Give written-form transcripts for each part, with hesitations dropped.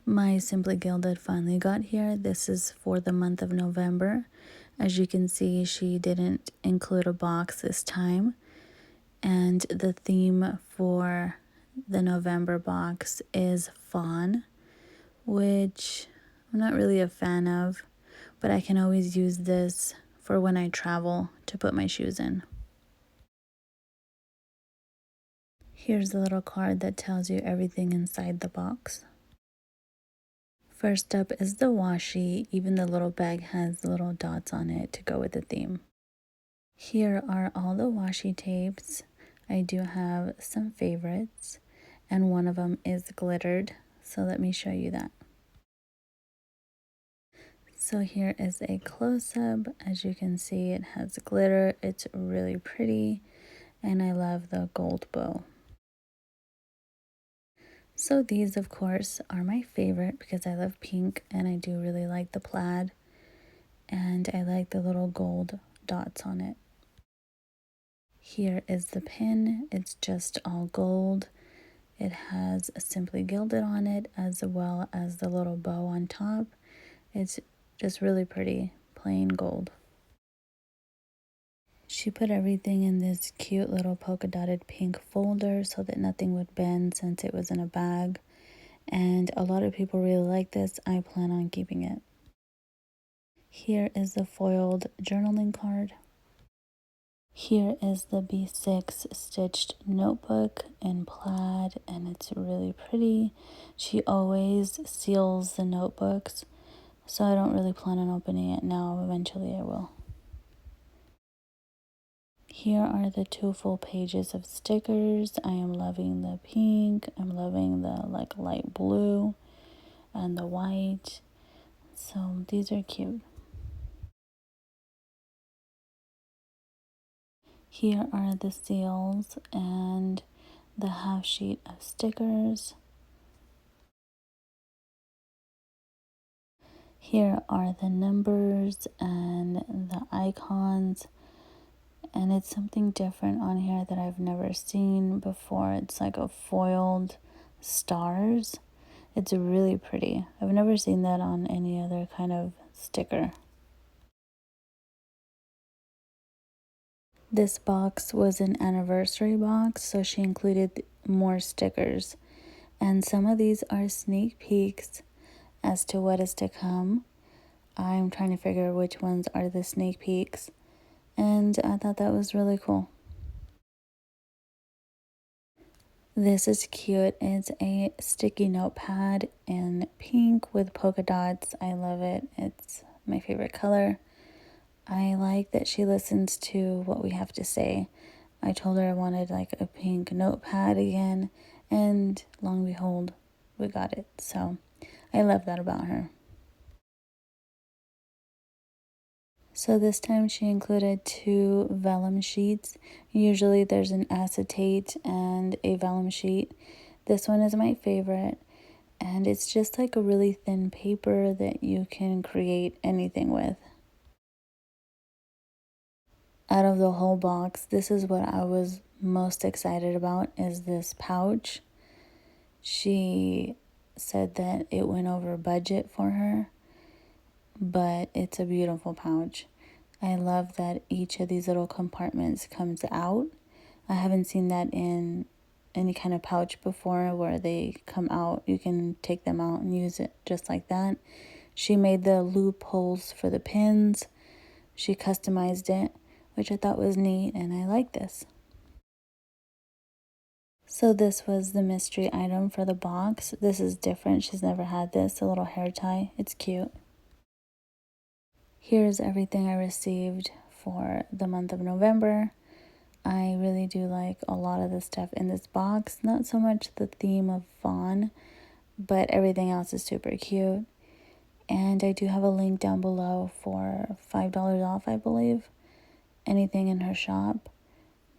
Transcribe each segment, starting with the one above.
My Simply Gilded finally got here. This is for the month of November. As you can see, she didn't include a box this time. And the theme for the November box is fawn, which I'm not really a fan of, but I can always use this for when I travel to put my shoes in. Here's a little card that tells you everything inside the box. First up is the washi. Even the little bag has little dots on it to go with the theme. Here are all the washi tapes. I do have some favorites, and one of them is glittered, so let me show you that. So here is a close-up. As you can see, it has glitter. It's really pretty, and I love the gold bow. So these, of course, are my favorite because I love pink and I do really like the plaid, and I like the little gold dots on it. Here is the pin. It's just all gold. It has a Simply Gilded on it as well as the little bow on top. It's just really pretty, plain gold. She put everything in this cute little polka dotted pink folder so that nothing would bend since it was in a bag. And a lot of people really like this. I plan on keeping it. Here is the foiled journaling card. Here is the B6 stitched notebook in plaid, and it's really pretty. She always seals the notebooks, so I don't really plan on opening it now. Eventually I will. Here are the 2 full pages of stickers. I am loving the pink. I'm loving the light blue and the white. So these are cute. Here are the seals and the half sheet of stickers. Here are the numbers and the icons, and it's something different on here that I've never seen before. It's like a foiled stars. It's really pretty. I've never seen that on any other kind of sticker. This box was an anniversary box, so she included more stickers. And some of these are sneak peeks as to what is to come. I'm trying to figure which ones are the sneak peeks, and I thought that was really cool. This is cute. It's a sticky notepad in pink with polka dots. I love it. It's my favorite color. I like that she listens to what we have to say. I told her I wanted like a pink notepad again, and lo and behold, we got it. So I love that about her. So this time she included 2 vellum sheets. Usually there's an acetate and a vellum sheet. This one is my favorite, and it's just like a really thin paper that you can create anything with. Out of the whole box, this is what I was most excited about, is this pouch. She said that it went over budget for her, but it's a beautiful pouch. I love that each of these little compartments comes out. I haven't seen that in any kind of pouch before where they come out. You can take them out and use it just like that. She made the loopholes for the pins. She customized it, which I thought was neat, and I like this. So this was the mystery item for the box. This is different. She's never had this, a little hair tie. It's cute. Here's everything I received for the month of November. I really do like a lot of the stuff in this box. Not so much the theme of fawn, but everything else is super cute. And I do have a link down below for $5 off, I believe, anything in her shop.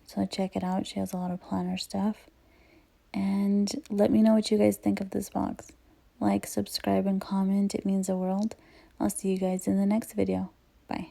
So check it out. She has a lot of planner stuff. And let me know what you guys think of this box. Like, subscribe, and comment. It means the world. I'll see you guys in the next video. Bye.